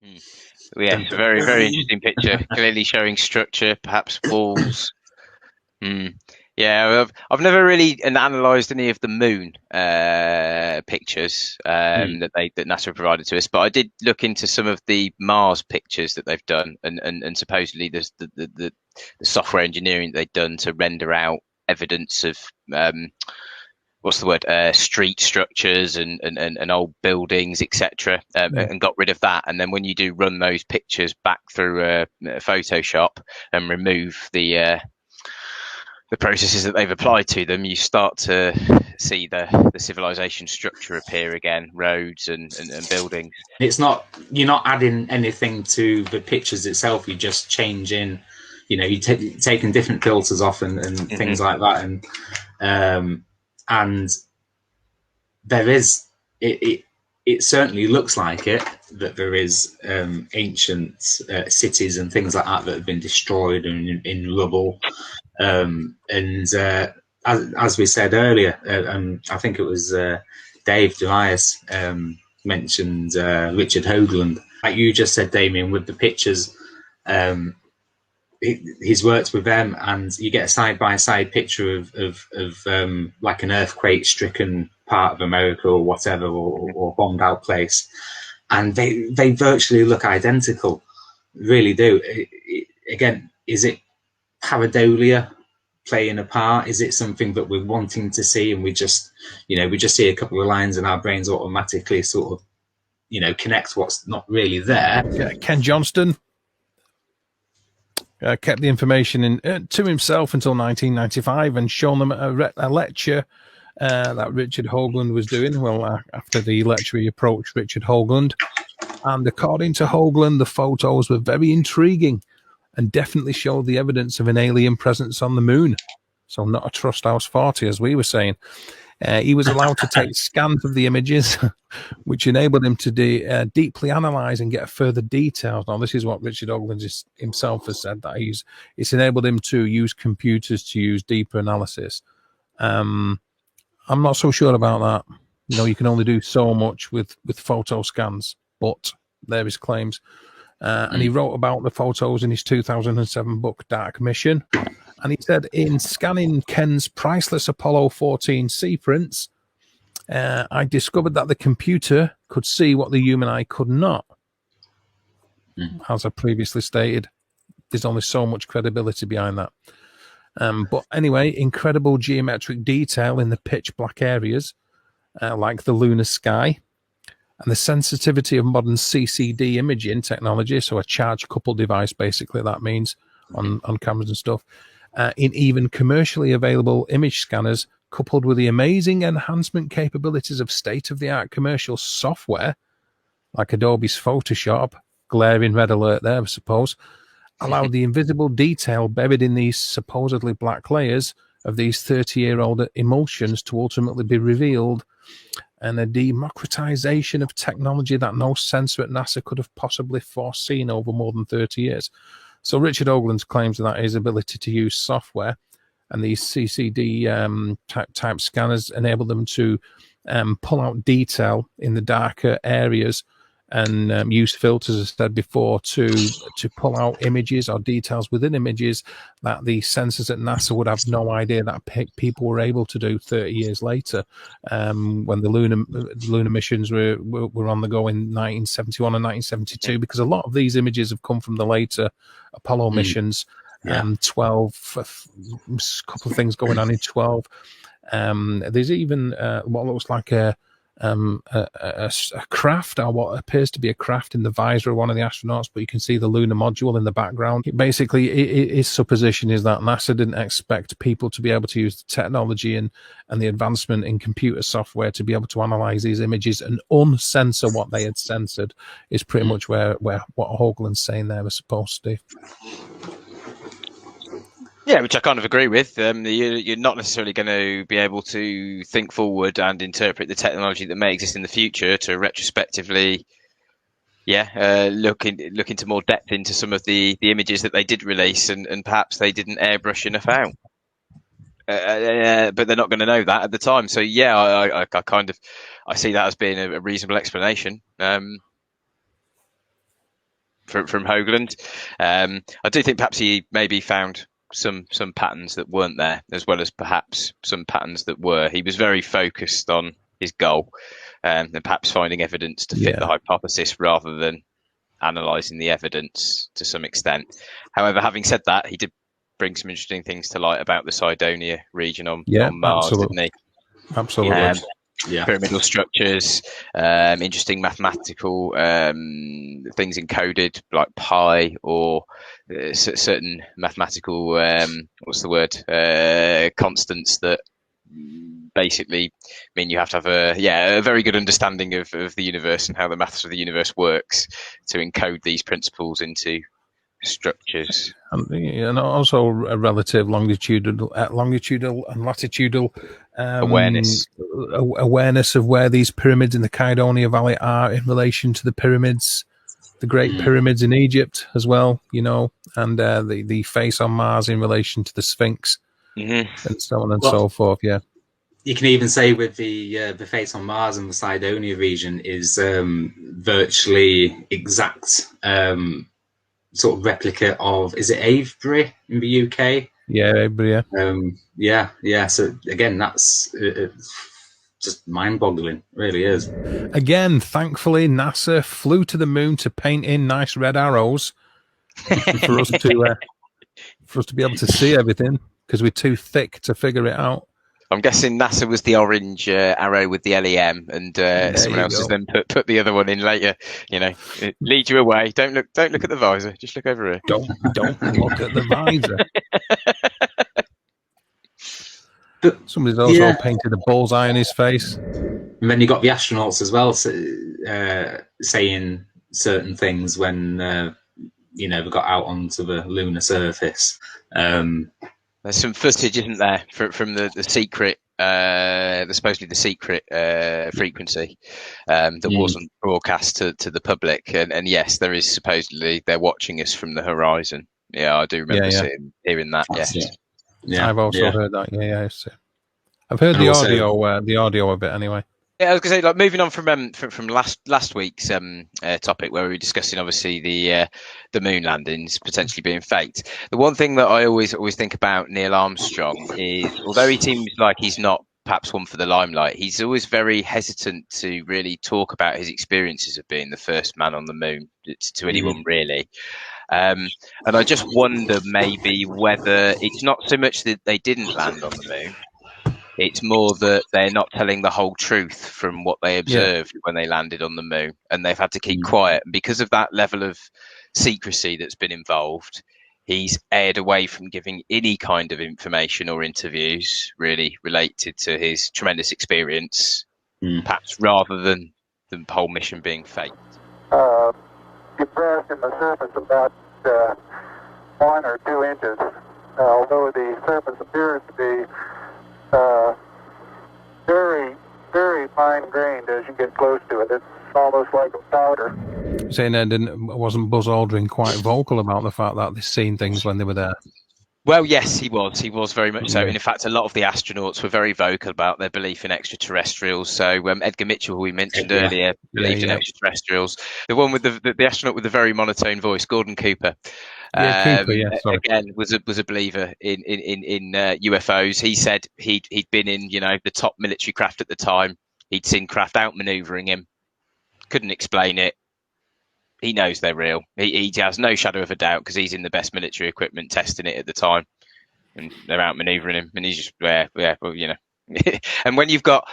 Mm. Yes, very, very interesting picture. Clearly showing structure, perhaps walls. Mm. Yeah, I've never really analysed any of the moon pictures that NASA provided to us, but I did look into some of the Mars pictures that they've done, and supposedly there's the software engineering that they've done to render out evidence of what's the word, street structures and old buildings, etc., and got rid of that. And then when you do run those pictures back through Photoshop and remove the processes that they've applied to them, you start to see the civilization structure appear again, roads and buildings. It's not, you're not adding anything to the pictures itself. You're just changing, you're taking different filters off and things like that. And there is, it certainly looks like it, that there is ancient cities and things like that have been destroyed and in rubble. As we said earlier, I think it was Dave Darius mentioned Richard Hoagland. Like you just said, Damien, with the pictures, he's worked with them, and you get a side-by-side picture of like an earthquake-stricken part of America or whatever, or bombed-out place, and they virtually look identical, really do. Again, is it pareidolia playing a part? Is it something that we're wanting to see, and we just see a couple of lines and our brains automatically sort of connect what's not really there? Yeah, Ken Johnston kept the information to himself until 1995 and shown them a lecture that Richard Hoagland was doing. Well, after the lecture, he approached Richard Hoagland, and according to Hoagland, the photos were very intriguing and definitely showed the evidence of an alien presence on the moon. So not a Trust House 40, as we were saying. He was allowed to take scans of the images, which enabled him to deeply analyze and get further details. Now, this is what Richard Hoagland himself has said, that it's enabled him to use computers to use deeper analysis. I'm not so sure about that. You can only do so much with photo scans, but there his claims. And he wrote about the photos in his 2007 book, Dark Mission. And he said, in scanning Ken's priceless Apollo 14 sea prints, I discovered that the computer could see what the human eye could not. As I previously stated, there's only so much credibility behind that. But anyway, incredible geometric detail in the pitch black areas, like the lunar sky. And the sensitivity of modern CCD imaging technology, so a charge-coupled device, basically, that means, on cameras and stuff, in even commercially available image scanners, coupled with the amazing enhancement capabilities of state-of-the-art commercial software, like Adobe's Photoshop, glaring red alert there, I suppose, allowed the invisible detail buried in these supposedly black layers of these 30-year-old emulsions to ultimately be revealed, and a democratization of technology that no censor at NASA could have possibly foreseen over more than 30 years. So Richard Hoagland claims that his ability to use software and these CCD type scanners enable them to pull out detail in the darker areas and use filters, as I said before, to pull out images or details within images that the sensors at NASA would have no idea that people were able to do 30 years later, when the lunar missions were on the go in 1971 and 1972, because a lot of these images have come from the later Apollo missions. 12, a couple of things going on in 12. There's even what looks like a craft, or what appears to be a craft, in the visor of one of the astronauts, but you can see the lunar module in the background. Basically, his supposition is that NASA didn't expect people to be able to use the technology and the advancement in computer software to be able to analyze these images and uncensor what they had censored, is pretty much where what Hoagland's saying there, I suppose, Steve. Yeah, which I kind of agree with. You're not necessarily going to be able to think forward and interpret the technology that may exist in the future to retrospectively, look into more depth into some of the images that they did release, and perhaps they didn't airbrush enough out. But they're not going to know that at the time. So yeah, I see that as being a reasonable explanation. from Hoagland. I do think perhaps he maybe found some patterns that weren't there, as well as perhaps some patterns that were. He was very focused on his goal, and perhaps finding evidence to fit the hypothesis rather than analysing the evidence to some extent. However, having said that, he did bring some interesting things to light about the Cydonia region on Mars, didn't he? Absolutely. Pyramidal structures, interesting mathematical things encoded like pi, or certain mathematical constants that basically mean you have to have a very good understanding of the universe and how the maths of the universe works to encode these principles into structures, and also a relative longitudinal and latitudinal awareness of where these pyramids in the Cydonia Valley are in relation to the pyramids, the Great Pyramids in Egypt as well, and the face on Mars in relation to the Sphinx, and so on and so forth. Yeah, you can even say with the face on Mars and the Cydonia region is virtually exact. Sort of replica of, is it Avebury in the UK? Yeah, Avebury. Yeah. So again, that's just mind-boggling. It really is. Again, thankfully, NASA flew to the moon to paint in nice red arrows for us to be able to see everything, because we're too thick to figure it out. I'm guessing NASA was the orange arrow with the LEM, and someone else has then put the other one in later. Lead you away. Don't look at the visor. Just look over here. Don't look at the visor. Somebody's also painted a bullseye on his face. And then you got the astronauts as well, saying certain things when they got out onto the lunar surface. There's some footage, isn't there, from the secret, supposedly the secret frequency that wasn't broadcast to the public. And yes, there is supposedly they're watching us from the horizon. Yeah, I do remember hearing that. Yeah, I've also heard that. Yeah. I've heard the audio of it anyway. Yeah, I was going to say, like, moving on from last week's topic where we were discussing obviously the moon landings potentially being faked. The one thing that I always think about Neil Armstrong is, although he seems like he's not perhaps one for the limelight, he's always very hesitant to really talk about his experiences of being the first man on the moon to anyone really. And I just wonder maybe whether it's not so much that they didn't land on the moon. It's more that they're not telling the whole truth from what they observed when they landed on the moon, and they've had to keep quiet. And because of that level of secrecy that's been involved, he's erred away from giving any kind of information or interviews really related to his tremendous experience, perhaps rather than the whole mission being faked. Compressed in the surface about 1 or 2 inches, although the surface appears to be very, very fine-grained as you get close to it. It's almost like a powder. Saying wasn't Buzz Aldrin quite vocal about the fact that they'd seen things when they were there? Well, yes, he was. He was very much so. And in fact, a lot of the astronauts were very vocal about their belief in extraterrestrials. So Edgar Mitchell, who we mentioned earlier, believed in extraterrestrials. The one with the astronaut with the very monotone voice, Gordon Cooper. Again, was a believer in UFOs. He said he'd been in the top military craft at the time. He'd seen craft outmaneuvering him. Couldn't explain it. He knows they're real. He has no shadow of a doubt because he's in the best military equipment testing it at the time, and they're outmaneuvering him, and he's just And when you've got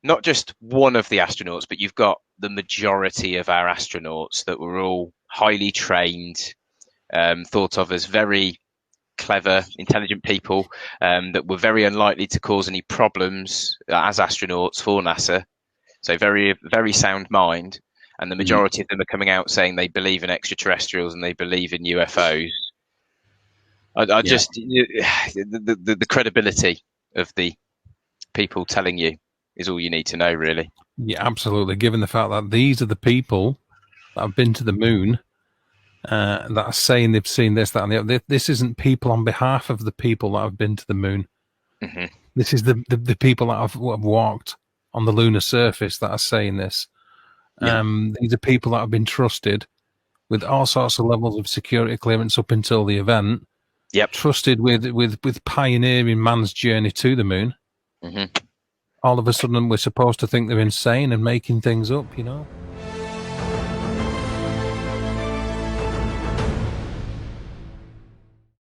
not just one of the astronauts, but you've got the majority of our astronauts that were all highly trained. Thought of as very clever, intelligent people that were very unlikely to cause any problems as astronauts for NASA. So very, very sound mind. And the majority of them are coming out saying they believe in extraterrestrials and they believe in UFOs. The credibility of the people telling you is all you need to know, really. Yeah, absolutely. Given the fact that these are the people that have been to the moon, that are saying they've seen this, that, and the other. This isn't people on behalf of the people that have been to the moon. Mm-hmm. This is the people that have walked on the lunar surface that are saying this. Yeah. These are people that have been trusted with all sorts of levels of security clearance up until the event. Yep. Trusted with pioneering man's journey to the moon. Mm-hmm. All of a sudden, we're supposed to think they're insane and making things up, you know?